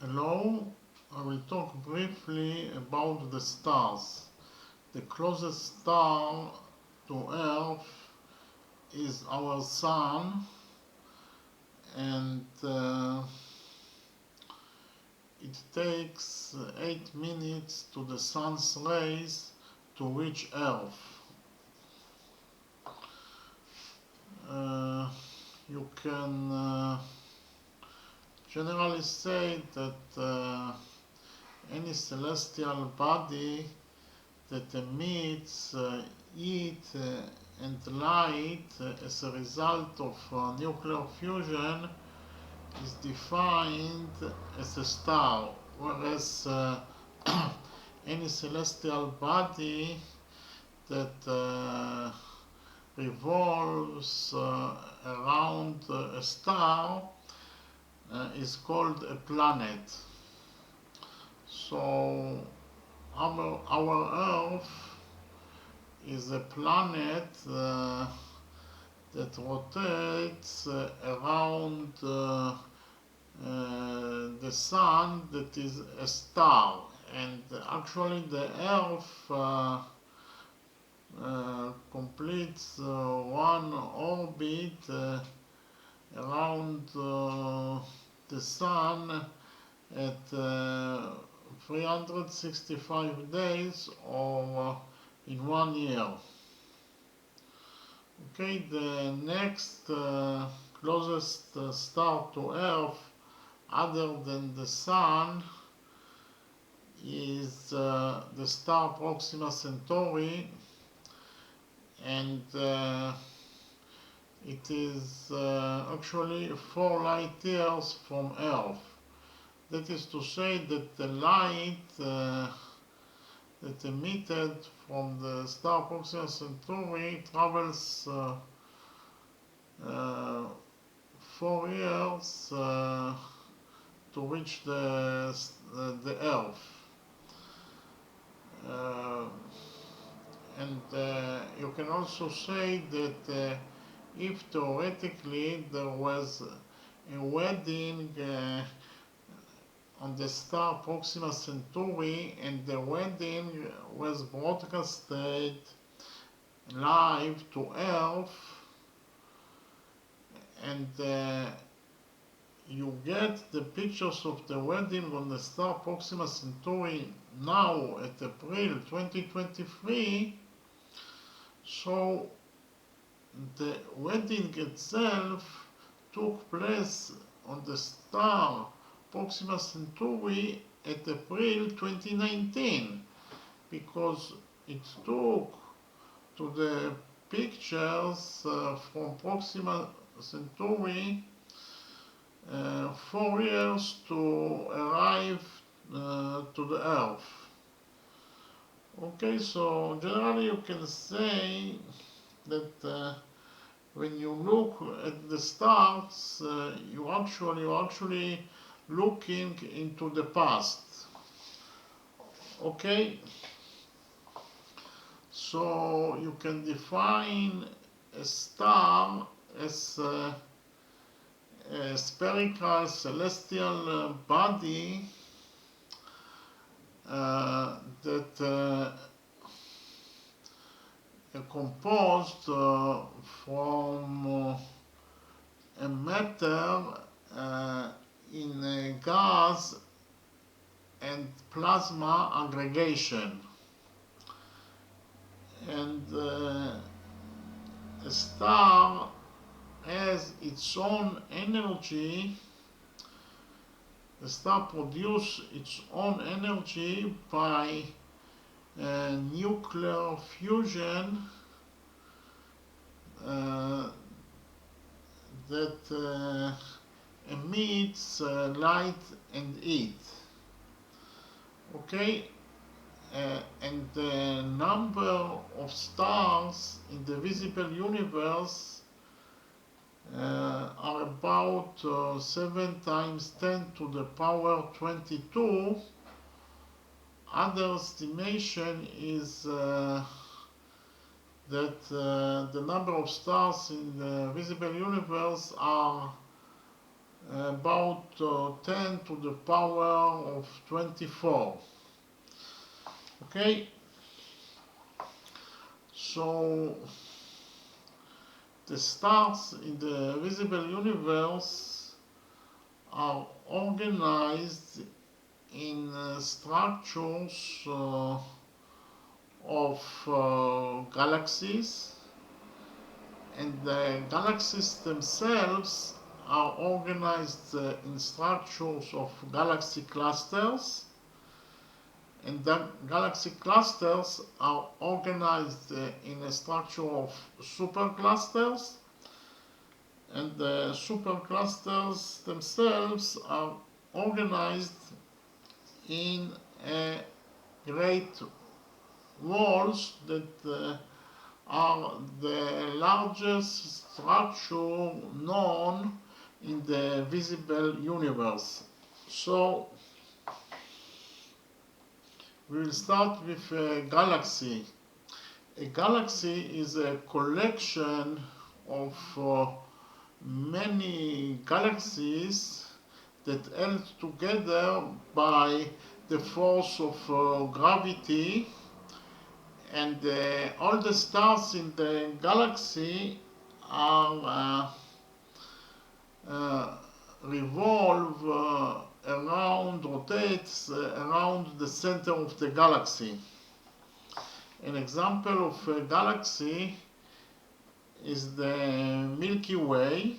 Hello, I will talk briefly about the stars. The closest star to Earth is our Sun, and it takes 8 minutes to the Sun's rays to reach Earth. You can generally say that any celestial body that emits heat and light as a result of nuclear fusion is defined as a star, whereas any celestial body that revolves around a star is called a planet. So our Earth is a planet that rotates around the Sun, that is a star, and actually the Earth completes one orbit around the Sun at 365 days or in 1 year. Okay, the next closest star to Earth other than the Sun is the star Proxima Centauri, and it is actually 4 light years from Earth. That is to say that the light that emitted from the star Proxima Centauri travels 4 years to reach the Earth. And you can also say that if theoretically there was a wedding on the star Proxima Centauri, and the wedding was broadcasted live to Earth, and you get the pictures of the wedding on the star Proxima Centauri now at April 2023, so the wedding itself took place on the star Proxima Centauri at April 2019, because it took to the pictures from Proxima Centauri 4 years to arrive to the Earth. Okay, so generally you can say that when you look at the stars, you're actually looking into the past. Okay, so you can define a star as a spherical celestial body that composed from a matter in a gas and plasma aggregation, and a star has its own energy. The star produces its own energy by nuclear fusion that emits light and heat. Okay, and the number of stars in the visible universe are about 7 times 10 to the power 22. Other estimation is that the number of stars in the visible universe are about 10 to the power of 24. Okay, so the stars in the visible universe are organized in structures of galaxies, and the galaxies themselves are organized in structures of galaxy clusters, and the galaxy clusters are organized in a structure of superclusters, and the superclusters themselves are organized in great walls that are the largest structure known in the visible universe. So we will start with a galaxy. A galaxy is a collection of many galaxies that held together by the force of gravity, and all the stars in the galaxy are rotates around the center of the galaxy. An example of a galaxy is the Milky Way,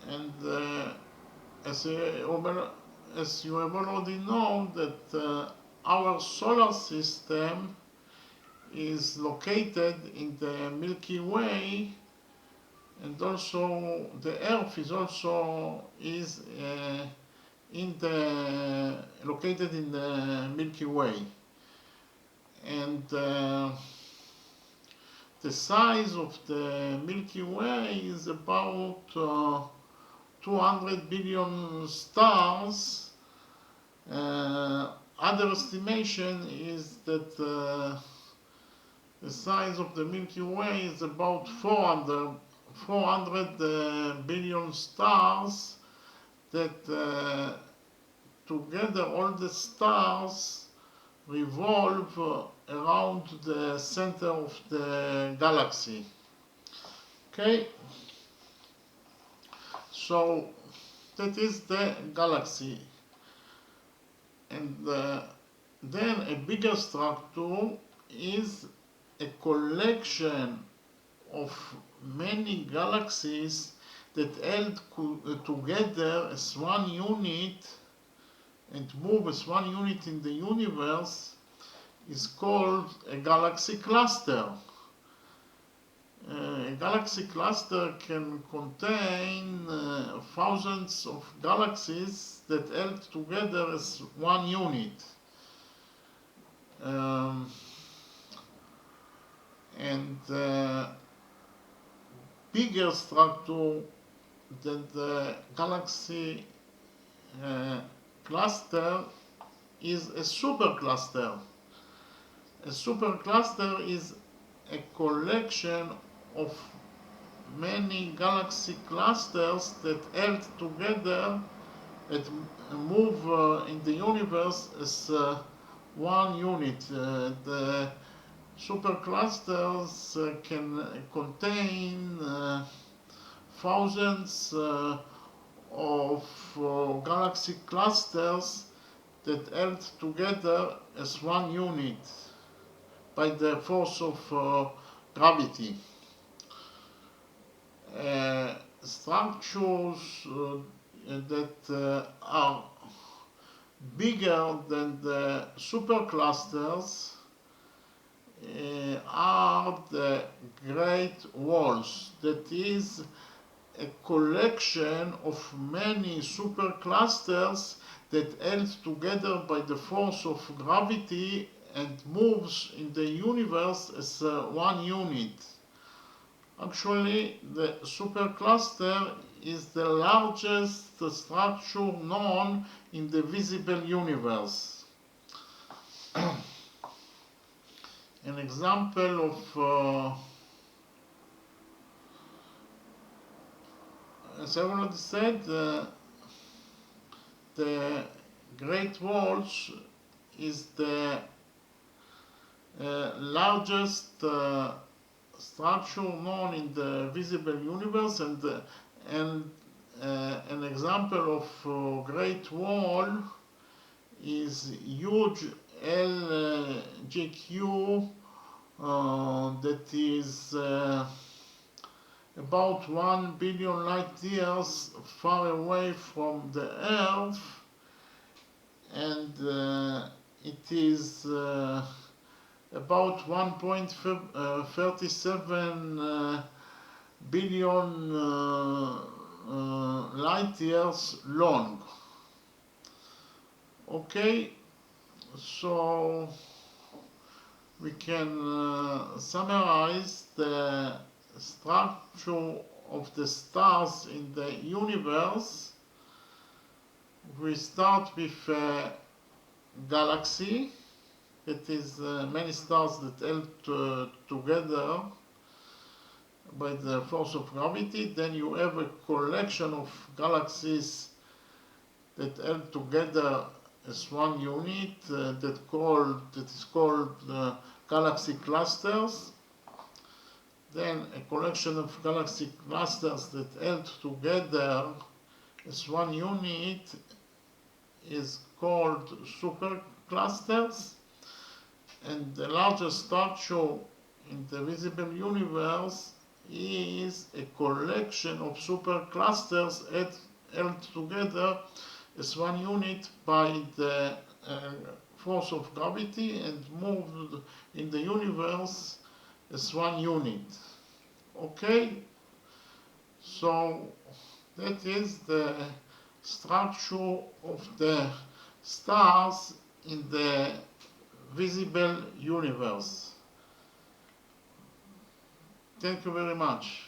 and as you have already known that our solar system is located in the Milky Way, and also the Earth is also located in the Milky Way, and the size of the Milky Way is about 200 billion stars. Other estimation is that the size of the Milky Way is about 400 billion stars, that together all the stars revolve around the center of the galaxy. Okay, so that is the galaxy. And then a bigger structure is a collection of many galaxies that held together as one unit and move as one unit in the universe is called a galaxy cluster. A galaxy cluster can contain thousands of galaxies that held together as one unit. And bigger structure than the galaxy cluster is a supercluster. A supercluster is a collection of many galaxy clusters that held together, that move in the universe as one unit. The superclusters can contain thousands of galaxy clusters that held together as one unit by the force of gravity. Structures that are bigger than the superclusters are the great walls. That is a collection of many superclusters that held together by the force of gravity and moves in the universe as one unit. Actually, the supercluster is the largest structure known in the visible universe. An example of as I already said, the Great Walls is the largest structure known in the visible universe, and an example of Great Wall is huge LGQ that is about 1 billion light years far away from the Earth, and it is about 1.37 billion light years long. Okay, so we can summarize the structure of the stars in the universe. We start with a galaxy, that is many stars that held together by the force of gravity. Then you have a collection of galaxies that held together as one unit that is called galaxy clusters. Then a collection of galaxy clusters that held together as one unit is called superclusters. And the largest structure in the visible universe is a collection of superclusters held together as one unit by the force of gravity and moved in the universe as one unit. Okay, so that is the structure of the stars in the visible universe. Thank you very much.